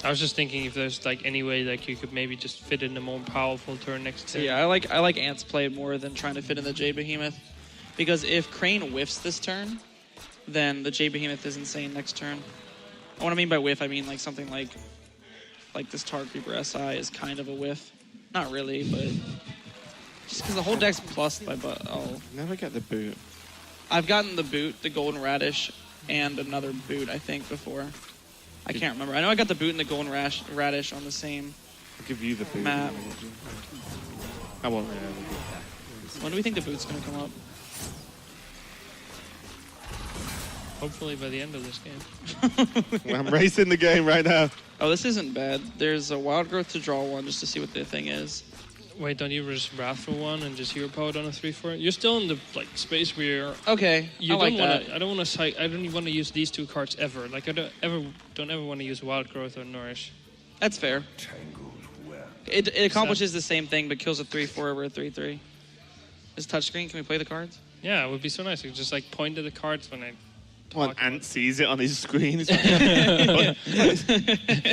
I was just thinking if there's like any way like you could maybe just fit in a more powerful turn next So turn. yeah, I like Ant's play more than trying to fit in the J Behemoth, because if Crane whiffs this turn, then the J Behemoth is insane next turn. What I mean by whiff, I mean like something like this Tar Creeper SI is kind of a whiff. Not really, but just because the whole deck's plus by Never get the boot. I've gotten the boot, the Golden Radish, and another boot I think before. I can't remember. I know I got the boot and the Golden Radish on the same. I'll give you the boot. Map. I won't really have the boot. When do we think the boot's gonna come up? Hopefully by the end of this game. Well, I'm racing the game right now. Oh, this isn't bad. There's a Wild Growth to draw one just to see what the thing is. Wait, don't you just Wrath for 1 and just Hero Powered on a 3/4? You're still in the like space where you're, Okay, you I like don't want that. to. I don't want to. I don't even want to use these 2 cards ever. Like I don't ever want to use Wild Growth or Nourish. That's fair. It accomplishes the same thing, but kills a 3/4 over a 3/3. Is touchscreen? Can we play the cards? Yeah, it would be so nice. You could just like point to the cards when I When talk Ant sees it on his screen, it's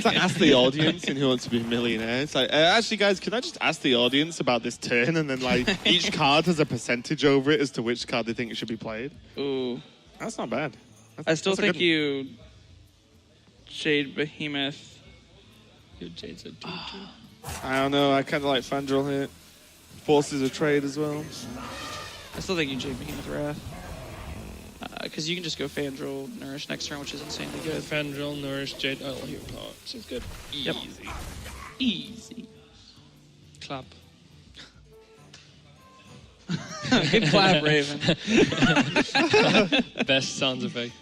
like ask the audience in Who Wants to Be a Millionaire. It's like, actually, guys, can I just ask the audience about this turn? And then, like, each card has a percentage over it as to which card they think it should be played. Ooh. That's not bad. I still that's a think good- you Jade Behemoth. Your Jade's a 2-2. I don't know. I kind of like Fandral here. Forces a trade as well. I still think you Jade Behemoth Wrath. Because you can just go Fandral, Nourish next turn, which is insanely good. Fandral, Nourish, Jade. Oh, here, power. This is good. Yep. Easy. Clap. Good clap, Raven. Best sound effect.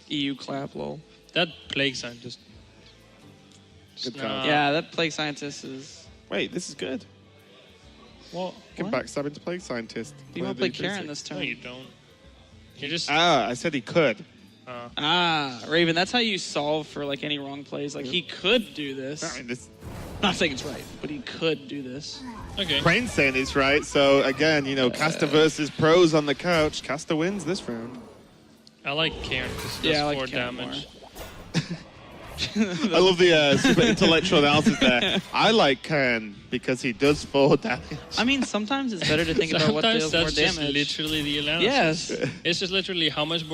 EU clap, lol. That Plague Scientist. Good Nah. card. Yeah, that Plague Scientist is... Wait, this is good. What? Can What? backstab into Plague Scientist. You want to play the Karen basic. this No, turn. you don't. You just. I said he could. Raven, that's how you solve for like any wrong plays. Like, he could do this. I mean, this Not saying it's right, but he could do this. Okay. Crane's saying it's right. So again, Caster versus pros on the couch. Caster wins this round. I like Karen because it does Yeah, I like 4 Karen damage. I love the super intellectual analysis there. I like Karen because he does 4 damage. I mean, sometimes it's better to think about what Sometimes deals more that's just damage. literally the analysis. Yes. It's just literally how much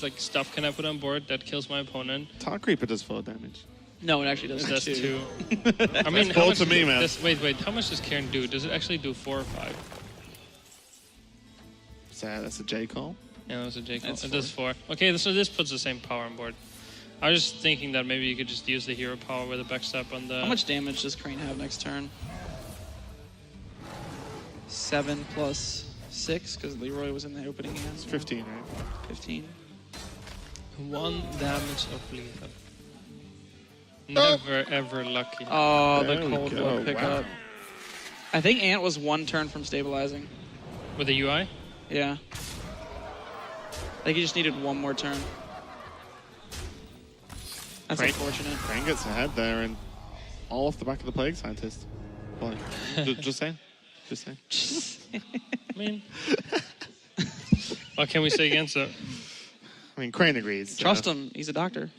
like stuff can I put on board that kills my opponent. Tar Creeper does 4 damage. No, it actually does. That's two. 2. I mean, how four much to me, man. Wait. How much does Karen do? Does it actually do 4 or 5? So that's a J call. Yeah, that's a J call. That's It does 4. Okay, so this puts the same power on board. I was just thinking that maybe you could just use the hero power with a backstep on the. How much damage does Crane have next turn? 7 plus 6, because Leroy was in the opening hand. It's 15, right? 15. 1 damage of lethal. Never ever lucky. Oh, There the we cold go. blood pickup. Wow. I think Ant was 1 turn from stabilizing. With the UI? Yeah. I think he just needed 1 more turn. That's Crane- unfortunate. Crane gets ahead there and all off the back of the Plague Scientist. Well, just saying. Just saying. I mean, what can we say against it? I mean, Crane agrees. Trust him. He's a doctor.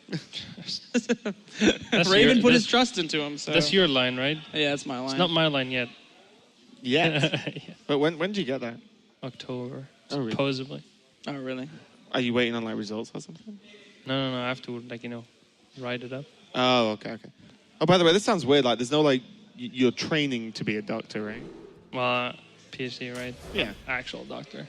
That's Raven your- put his that's- trust into him. So. That's your line, right? Yeah, that's my line. It's not my line yet. Yeah. Yeah. But when did you get that? October, Oh, really? supposedly. Oh, really? Are you waiting on like results or something? No. I have to write it up. Oh, okay. Oh, by the way, this sounds weird. Like, there's no you're training to be a doctor, right? Well, PhD, right? Yeah. Actual doctor.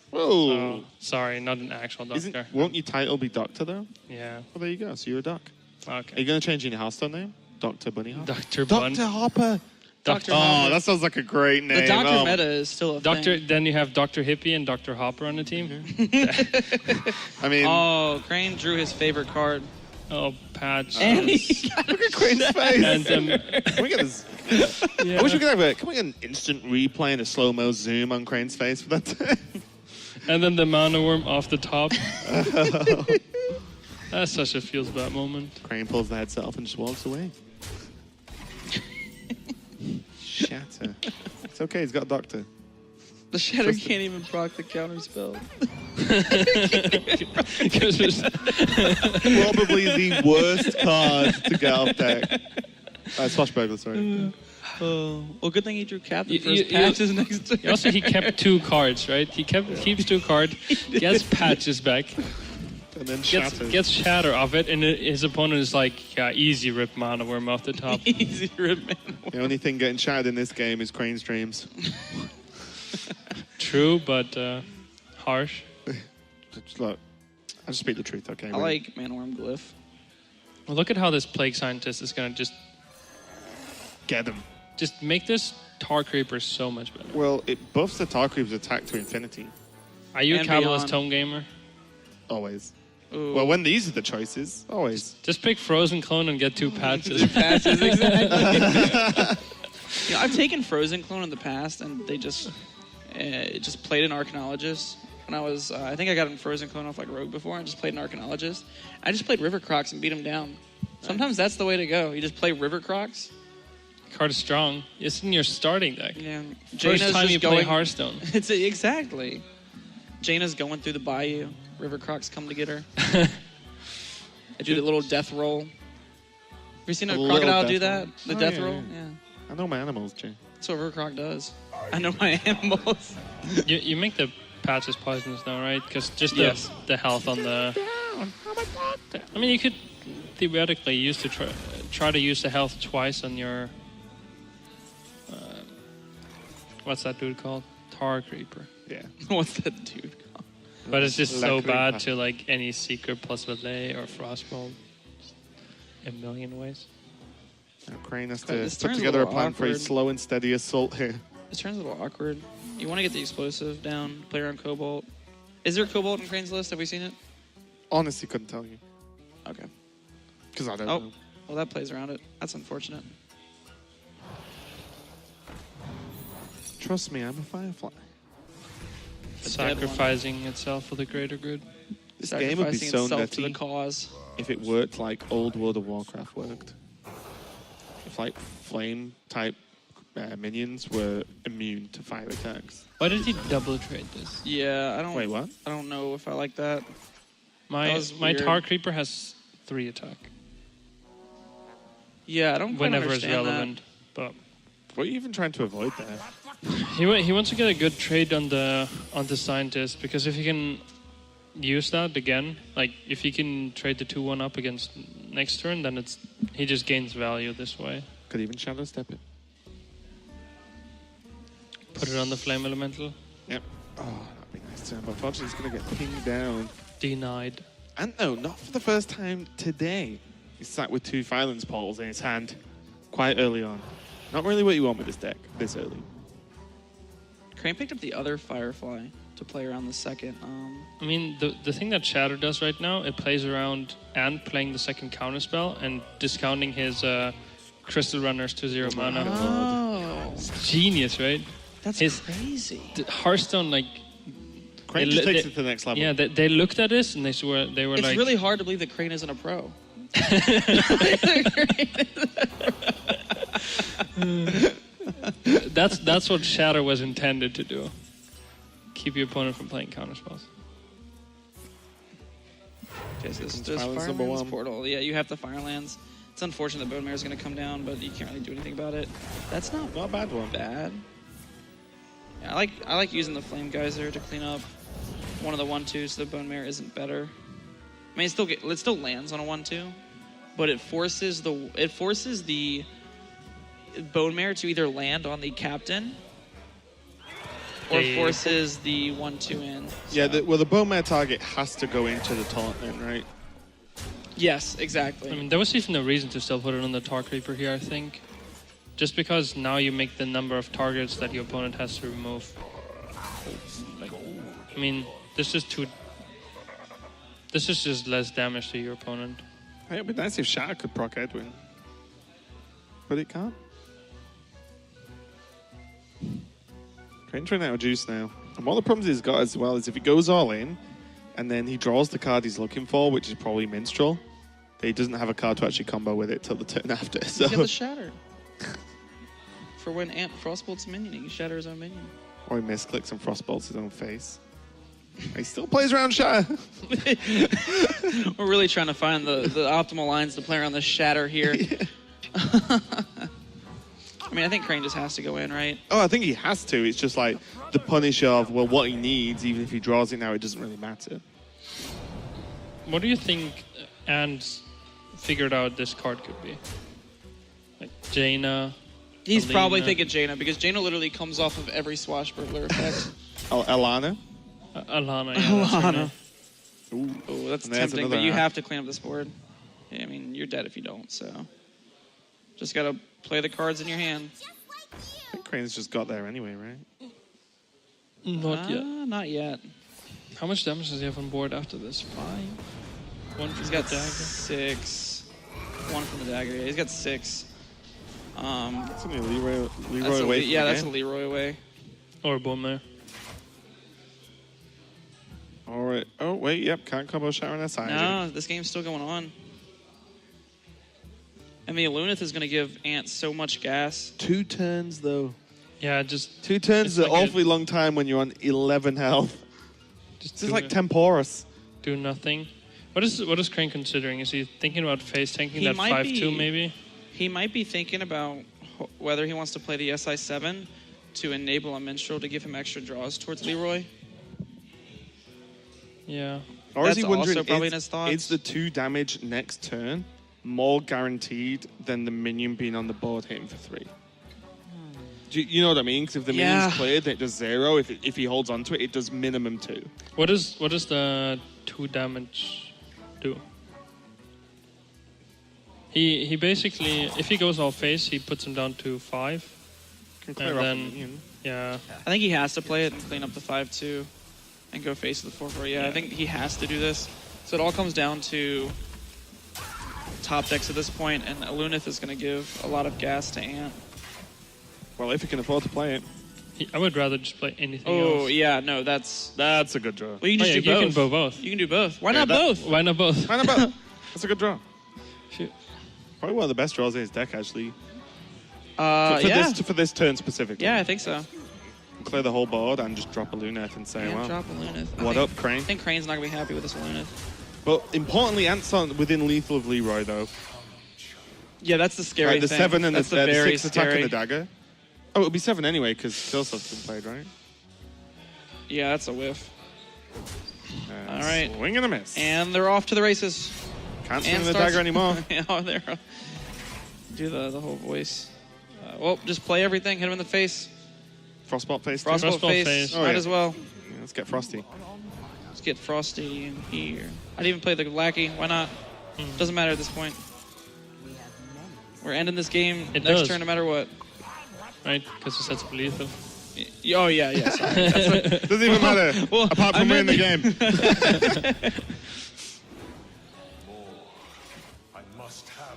Whoa. Oh, sorry, not an actual doctor. Won't your title be doctor though? Yeah. Well, there you go. So you're a doc. Are Okay. you going to change your Hearthstone name? Dr. Bunny Hopper? Dr. Bun. Dr. Hopper. Dr. Oh, Hopper. that sounds like a great name. The doctor Oh. meta is still a Doctor. thing. Then you have Dr. Hippie and Dr. Hopper on the team. I mean, Oh, Crane drew his favorite card. Oh, Patch. And he got look at Crane's face. And Can we get this? yeah. I wish we could have can we get an instant replay and a slow-mo zoom on Crane's face for that? And then the mana worm off the top. That's such a feels bad moment. Crane pulls the headset off and just walks away. Shatter. It's okay, he's got a doctor. The Shatter can't even proc the counter spell. Probably the worst card to get off deck. Swashbuckler, sorry. Oh, well, good thing he drew Captain You- for his you- patches next turn. Also, he kept 2 cards, right? He keeps 2 cards, gets Patches back, And then gets shatters. Shatter off it, and his opponent is like, yeah, easy rip mana worm off the top. Easy rip, man. The only thing getting shattered in this game is Crane's dreams. True, but harsh. Just look, I just speak the truth, okay? I like Manworm Glyph. Well, look at how this Plague Scientist is going to Get them. just make this Tar Creeper so much better. Well, it buffs the Tar Creeper's attack to infinity. Are you a And Cabalist beyond. Tome Gamer? Always. Ooh. Well, when these are the choices, always. Just pick Frozen Clone and get 2 patches. Patches, exactly. I've taken Frozen Clone in the past, and they just played an Arcanologist. When I was, I think I got in Frozen Clone off like Rogue before, and just played an Arcanologist. I just played River Crocs and beat them down. Sometimes that's the way to go. You just play River Crocs. Card is strong. It's in your starting deck. Yeah. First Jaina's time just you play going- Hearthstone. It's exactly. Jaina's going through the bayou. River crocs come to get her. I do the little death roll. Have you seen a crocodile do that? The death roll? Yeah. I know my animals, Jay. That's what a river croc does. I know my animals. You make the patches poisonous now, right? Because just the health on the... I mean, you could theoretically use to try to use the health twice on your... what's that dude called? Tar Creeper. Yeah. What's that dude called? But it's just so bad to like any Secret plus Valet or Frostbolt. A million ways. Now Crane has to put together a plan for a slow and steady assault here. This turn's a little awkward. You want to get the explosive down, play around Cobalt. Is there Cobalt in Crane's list? Have we seen it? Honestly, couldn't tell you. Okay. Because I don't know. Well, that plays around it. That's unfortunate. Trust me, I'm a Firefly. Sacrificing itself for the greater good. This game would be so to the nutty cause. if it worked like old World of Warcraft worked. If like flame type minions were immune to fire attacks. Why did he double trade this? Yeah, I don't. Wait, what? I don't know if I like that. My Tar Creeper has 3 attack. Yeah, I don't. Whenever it's understand relevant, but What are you even trying to avoid there? he wants to get a good trade on the scientist, because if he can use that again, like if he can trade the 2-1 up against next turn, then he just gains value this way. Could even shadow step it. Put it on the flame elemental. Yep. Oh, that'd be nice to have. Unfortunately, he's going to get pinged down. Denied. And no, not for the first time today. He's sat with 2 Violence Portals in his hand quite early on. Not really what you want with this deck this early. Crane picked up the other Firefly to play around the second. I mean, the thing that Shadow does right now, it plays around and playing the second counterspell and discounting his Crystal Runners to 0 mana. Oh, It's genius, right? that's crazy. Hearthstone, like... Crane just takes it to the next level. Yeah, they looked at this and they were It's like... really hard to believe that Crane isn't a pro. That's what Shadow was intended to do. Keep your opponent from playing counterspells. Okay, so this Firelands number Firelands 1. portal. Yeah, you have the Firelands. It's unfortunate that Bone Mare is going to come down, but you can't really do anything about it. That's not a bad one. bad. Yeah, I like using the Flame Geyser to clean up one of the 1-2s so the Bone Mare isn't better. I mean, it still lands on a 1-2, but it forces the Bone Mare to either land on the captain or forces the 1-2 in. So. Yeah, the Bone Mare target has to go into the taunt then, right? Yes, exactly. I mean, there was even a reason to still put it on the Tar Creeper here, I think. Just because now you make the number of targets that your opponent has to remove. Like, I mean, this is just less damage to your opponent. Hey, it'd be nice if Shatter could proc Edwin. But it can't. Crane's running out of juice now. And one of the problems he's got as well is if he goes all in, and then he draws the card he's looking for, which is probably Minstrel, he doesn't have a card to actually combo with it till the turn after. So. He's got the Shatter. For when Ant Frostbolt's minion, he can shatter his own minion. Or he misclicks and frostbolts his own face. He still plays around Shatter. We're really trying to find the optimal lines to play around the Shatter here. Yeah. I mean, I think Crane just has to go in, right? Oh, I think he has to. It's just like the punish of, well, what he needs, even if he draws it now, it doesn't really matter. What do you think Ant figured out this card could be? Like Jaina? He's Alina. probably thinking Jaina, because Jaina literally comes off of every Swashbuckler effect. Alana? Alana, yeah. Alana. Ooh. Oh, that's And there's tempting, another but you Ant. have to clean up this board. Yeah, I mean, you're dead if you don't, so... Just gotta play the cards in your hand. I think Crane's just got there anyway, right? Not yet. Not yet. How much damage does he have on board after this? 5? 1 from He's the got dagger. 6. 1 from the dagger. Yeah, he's got 6. That's only a Leroy That's away a, from yeah, the that's a game. Leroy away. Or Bone Mare. All right. Oh, wait, yep, can't combo Shatter on that side. No, this game's still going on. And the Lunith is going to give Ant so much gas. 2 turns, though. Yeah, just 2 turns It's is an like awfully long time when you're on 11 health. Just This is like Temporus. do nothing. What is Crane considering? Is he thinking about face tanking He that might 5-2 be- maybe? He might be thinking about whether he wants to play the SI7 to enable a minstrel to give him extra draws towards Leroy. Yeah. Or is he That's wondering, also probably in his thoughts. is the 2 damage next turn more guaranteed than the minion being on the board hitting for 3? Do you know what I mean? Because if the minion's cleared, it does 0. If he holds onto it, it does minimum 2. What does the 2 damage do? He basically, if he goes all face, he puts him down to 5. Can clear And off then- the minion. Yeah. I think he has to play it and clean up the 5-2 and go face to the 4-4. Yeah, I think he has to do this. So it all comes down to top decks at this point, and Alunith is going to give a lot of gas to Ant. Well, if he can afford to play it. I would rather just play anything Oh, else. yeah, no, that's... That's a good draw. Well, you can just Oh, yeah, do you both. can go both. You can do both. Why Yeah, not that- both? Why not both? Find about. That's a good draw. Shoot. Probably one of the best draws in his deck, actually. Yeah. For this turn specifically. Yeah, I think so. Clear the whole board and just drop a Luneth and say, And well, drop Alunith. what up, Crane? I think Crane's not going to be happy with this Alunith. But importantly, Ant's on within lethal of Leroy, though. Yeah, that's the scary Right, the thing. 7 and that's the very 6 attack scary. and the dagger. Oh, it'll be 7 anyway, because Killshot's been played, right? Yeah, that's a whiff. All right. Swing and a miss. And they're off to the races. Can't swing And the starts- dagger anymore. Oh, they're do the whole voice. Well, just play everything. Hit him in the face. Frostbolt face. too? Frostbolt Frostbolt face. face. Oh, Might yeah. as well. Yeah, let's get Frosty. Let's get Frosty in here. I'd even play the Lackey. Why not? Doesn't matter at this point. We're ending this game It next does. turn no matter what. Right? Because it sets up lethal. Oh, yeah. Sorry. That's what- Doesn't even matter, Well, apart I from winning meant the game.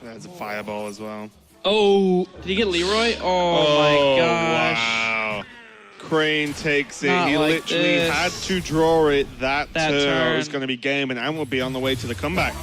There's a fireball as well. oh, did he get Leroy? Oh, my gosh. Wow. Crane takes it. Not He like literally this. had to draw it that turn. It was turn. going to be game, and Ant will be on the way to the comeback.